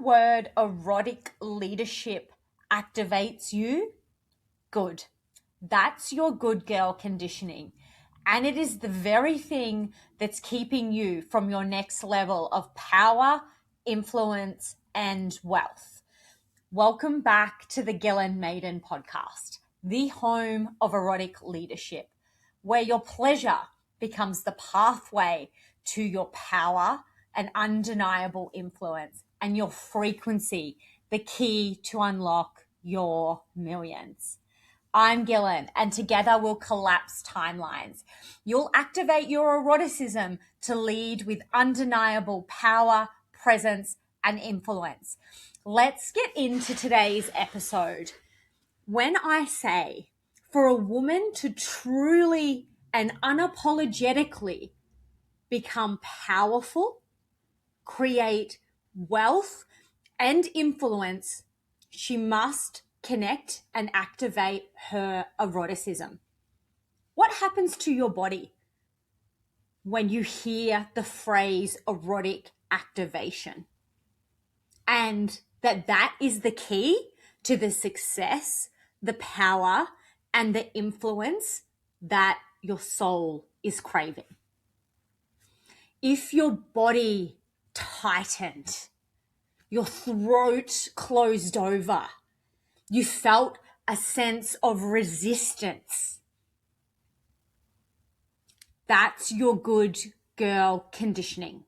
word erotic leadership activates you, good. That's your good girl conditioning. And it is the very thing that's keeping you from your next level of power, influence, and wealth. Welcome back to the Gillen Maiden podcast, the home of erotic leadership, where your pleasure becomes the pathway to your power and undeniable influence, and your frequency, the key to unlock your millions. I'm Gillen, and together we'll collapse timelines. You'll activate your eroticism to lead with undeniable power, presence, and influence. Let's get into today's episode. When I say for a woman to truly and unapologetically become powerful, create wealth and influence, she must connect and activate her eroticism. What happens to your body when you hear the phrase erotic activation? And that is the key to the success, the power, and the influence that your soul is craving. If your body tightened, your throat closed over, you felt a sense of resistance, that's your good girl conditioning.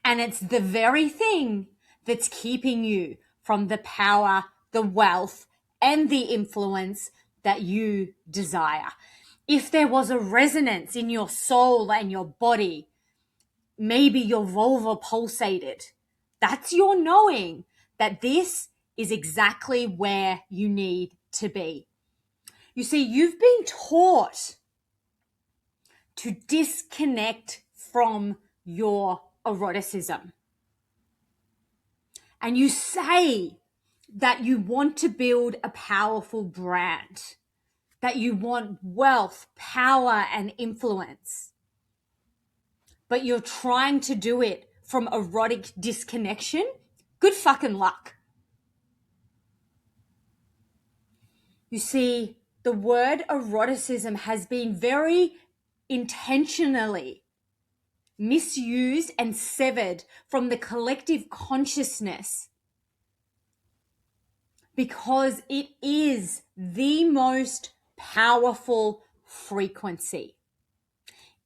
And it's the very thing that's keeping you from the power, the wealth, and the influence that you desire. If there was a resonance in your soul and your body, maybe your vulva pulsated, that's your knowing that this is exactly where you need to be. You see, you've been taught to disconnect from your eroticism. And you say that you want to build a powerful brand, that you want wealth, power, and influence. But you're trying to do it from erotic disconnection. Good fucking luck. You see, the word eroticism has been very intentionally misused and severed from the collective consciousness because it is the most powerful frequency.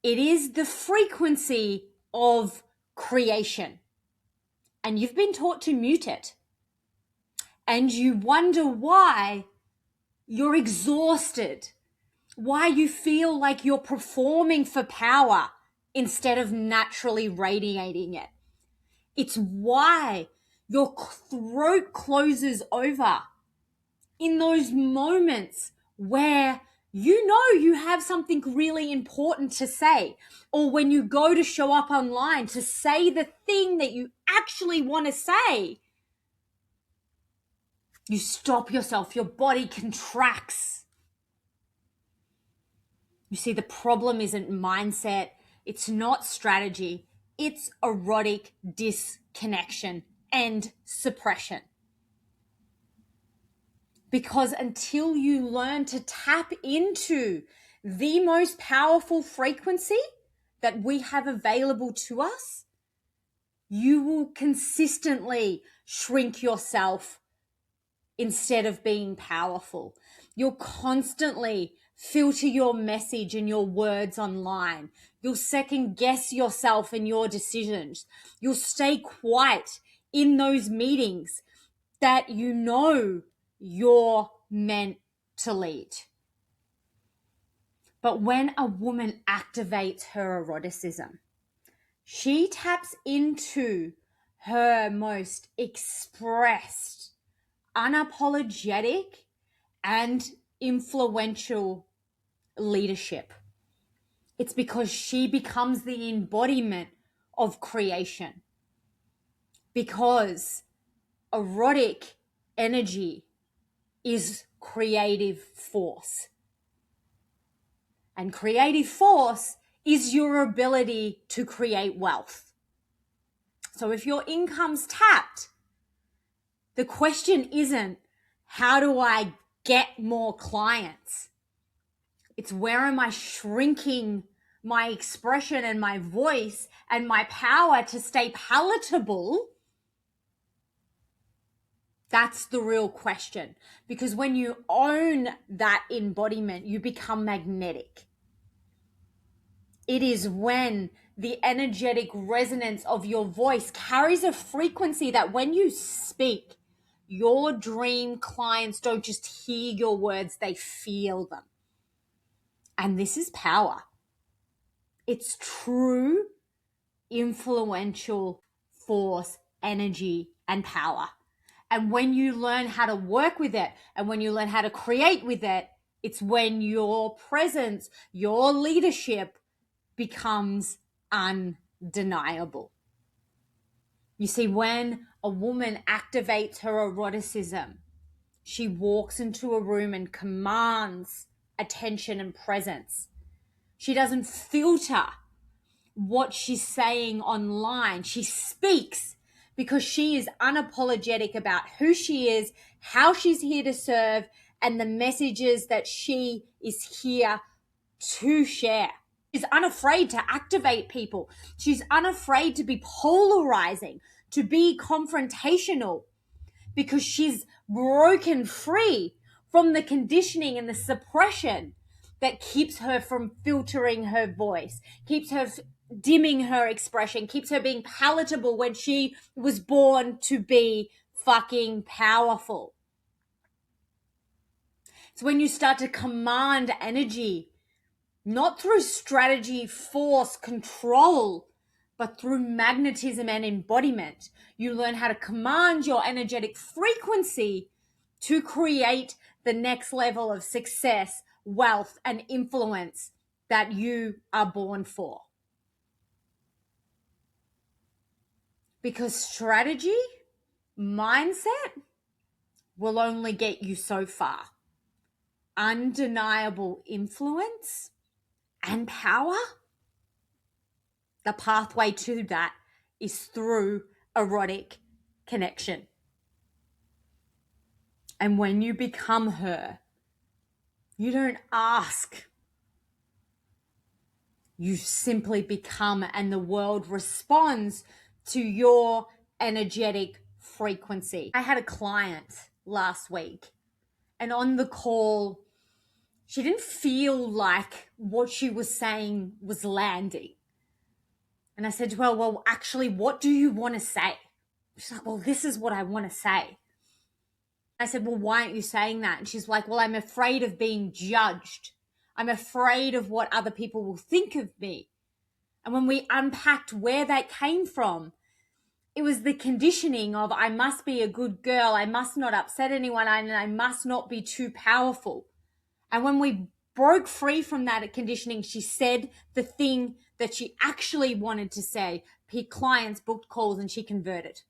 It is the frequency of creation. And you've been taught to mute it. And you wonder why you're exhausted, why you feel like you're performing for power instead of naturally radiating it. It's why your throat closes over in those moments where you know you have something really important to say, or when you go to show up online to say the thing that you actually want to say, you stop yourself, your body contracts. You see, the problem isn't mindset, it's not strategy, it's erotic disconnection and suppression. Because until you learn to tap into the most powerful frequency that we have available to us, you will consistently shrink yourself instead of being powerful. You'll constantly filter your message and your words online. You'll second guess yourself and your decisions. You'll stay quiet in those meetings that you know you're meant to lead. But when a woman activates her eroticism, she taps into her most expressed, unapologetic, and influential leadership. It's because she becomes the embodiment of creation. Because erotic energy is creative force. And creative force is your ability to create wealth. So if your income's tapped, The question isn't, how do I get more clients? It's, where am I shrinking my expression and my voice and my power to stay palatable? That's the real question. Because when you own that embodiment, you become magnetic. It is when the energetic resonance of your voice carries a frequency that when you speak, your dream clients don't just hear your words, they feel them. And this is power. It's true influential force, energy, and power. And when you learn how to work with it and when you learn how to create with it, it's when your presence, your leadership becomes undeniable. You see, when a woman activates her eroticism, she walks into a room and commands attention and presence. She doesn't filter what she's saying online. She speaks because she is unapologetic about who she is, how she's here to serve, and the messages that she is here to share. She's unafraid to activate people. She's unafraid to be polarizing, to be confrontational, because she's broken free from the conditioning and the suppression that keeps her from filtering her voice, keeps her dimming her expression, keeps her being palatable when she was born to be fucking powerful. It's when you start to command energy, not through strategy, force, control, but through magnetism and embodiment. You learn how to command your energetic frequency to create the next level of success, wealth, and influence that you are born for. Because strategy, mindset will only get you so far. Undeniable influence and power, the pathway to that is through erotic connection. And when you become her, you don't ask. You simply become, and the world responds to your energetic frequency. I had a client last week, and on the call, she didn't feel like what she was saying was landing. And I said to her, well, actually, what do you want to say? She's like, well, this is what I want to say. I said, well, why aren't you saying that? And she's like, well, I'm afraid of being judged. I'm afraid of what other people will think of me. And when we unpacked where that came from, it was the conditioning of, I must be a good girl, I must not upset anyone, and I must not be too powerful. And when we broke free from that conditioning, she said the thing that she actually wanted to say. Clients booked calls and she converted.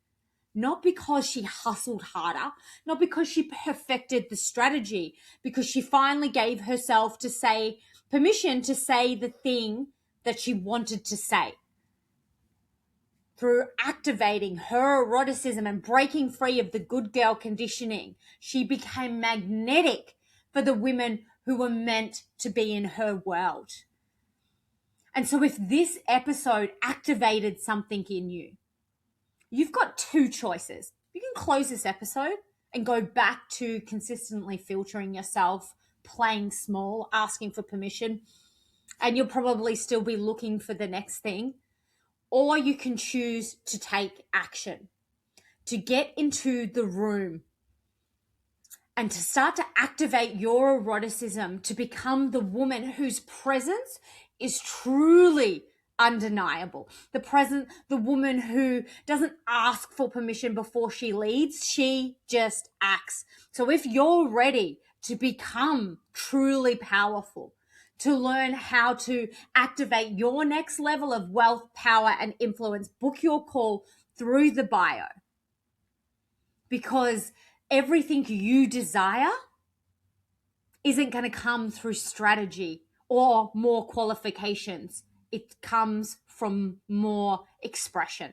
Not because she hustled harder, not because she perfected the strategy, because she finally gave herself to say permission to say the thing that she wanted to say. Through activating her eroticism and breaking free of the good girl conditioning, she became magnetic for the women who were meant to be in her world. And so if this episode activated something in you, you've got two choices. You can close this episode and go back to consistently filtering yourself, playing small, asking for permission, and you'll probably still be looking for the next thing. Or you can choose to take action, to get into the room and to start to activate your eroticism, to become the woman whose presence is truly undeniable. The woman who doesn't ask for permission before she leads, she just acts. So if you're ready to become truly powerful, to learn how to activate your next level of wealth, power, and influence, book your call through the bio. Because everything you desire isn't going to come through strategy or more qualifications. It comes from more expression.